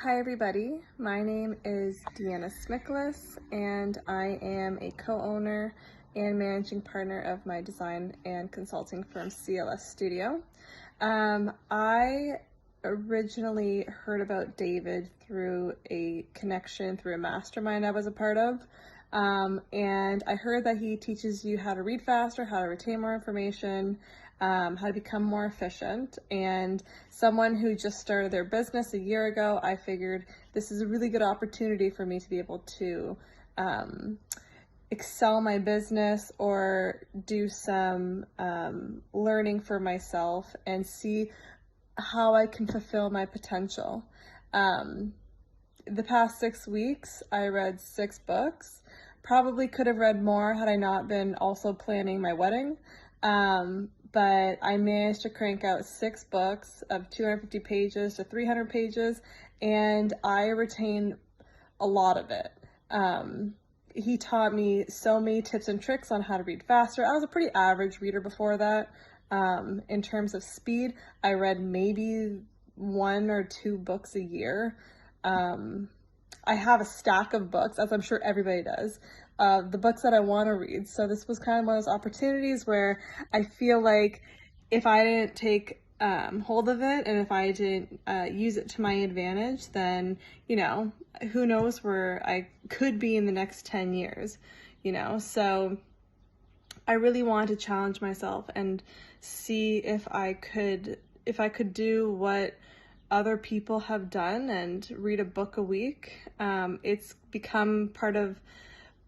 Hi everybody, my name is Deanna Smiklis and I am a co-owner and managing partner of my design and consulting firm CLS Studio. I originally heard about David through a connection through a mastermind I was a part of. And I heard that he teaches you how to read faster, how to retain more information, how to become more efficient. And someone who just started their business a year ago, I figured this is a really good opportunity for me to be able to excel my business or do some learning for myself and see how I can fulfill my potential. The past 6 weeks, I read 6 books. Probably could have read more had I not been also planning my wedding. But I managed to crank out 6 books of 250 pages to 300 pages, and I retained a lot of it. He taught me so many tips and tricks on how to read faster. I was a pretty average reader before that. In terms of speed, I read maybe 1 or 2 books a year. I have a stack of books, as I'm sure everybody does, the books that I want to read. So this was kind of one of those opportunities where I feel like if I didn't take hold of it and if I didn't use it to my advantage, then, who knows where I could be in the next 10 years, So I really wanted to challenge myself and see if I could do what other people have done and read a book a week. It's become part of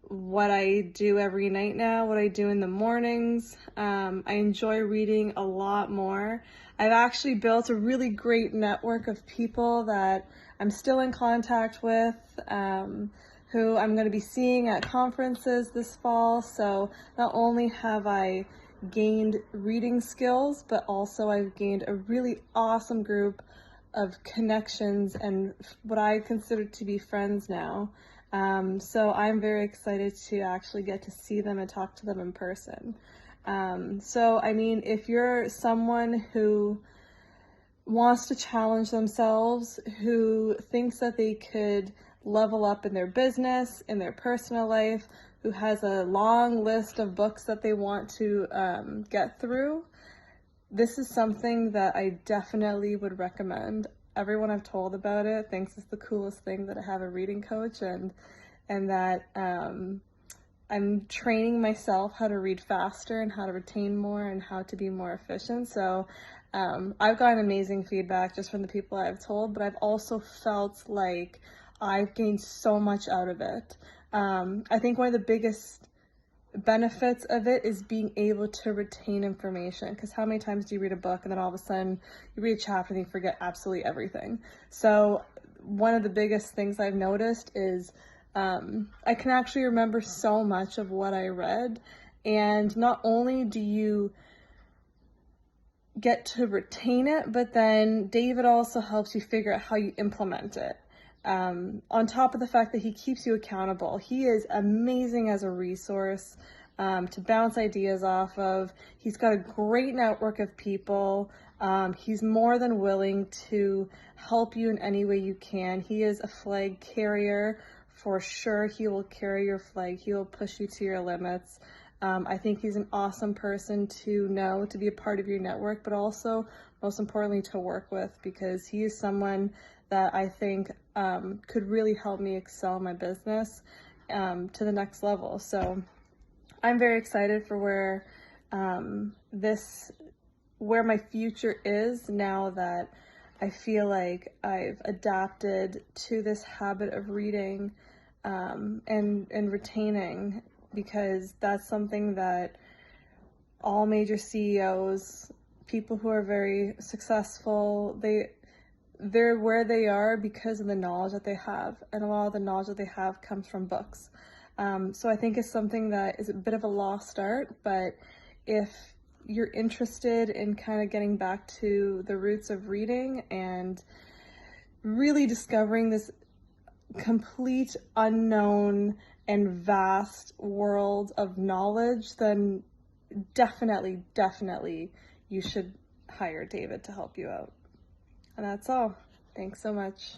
what I do every night now, what I do in the mornings. I enjoy reading a lot more. I've actually built a really great network of people that I'm still in contact with, who I'm going to be seeing at conferences this fall. So not only have I gained reading skills, but also I've gained a really awesome group of connections and what I consider to be friends now. So I'm very excited to actually get to see them and talk to them in person. If you're someone who wants to challenge themselves, who thinks that they could level up in their business, in their personal life, who has a long list of books that they want to get through, this is something that I definitely would recommend. Everyone I've told about it thinks it's the coolest thing that I have a reading coach and that I'm training myself how to read faster and how to retain more and how to be more efficient. So I've gotten amazing feedback just from the people I've told, but I've also felt like I've gained so much out of it. I think one of the biggest benefits of it is being able to retain information, because how many times do you read a book and then all of a sudden you read a chapter and you forget absolutely everything? So one of the biggest things I've noticed is I can actually remember so much of what I read, and not only do you get to retain it, but then David also helps you figure out how you implement it. On top of the fact that he keeps you accountable, he is amazing as a resource to bounce ideas off of. He's got a great network of people. He's more than willing to help you in any way you can. He is a flag carrier for sure. He will carry your flag. He will push you to your limits. I think he's an awesome person to know, to be a part of your network, but also, most importantly, to work with, because he is someone that I think could really help me excel my business to the next level. So I'm very excited for where my future is now that I feel like I've adapted to this habit of reading and retaining, because that's something that all major CEOs, people who are very successful, they're where they are because of the knowledge that they have, and a lot of the knowledge that they have comes from books. So I think it's something that is a bit of a lost art, but if you're interested in kind of getting back to the roots of reading and really discovering this complete unknown and vast world of knowledge, then definitely you should hire David to help you out. And that's all. Thanks so much.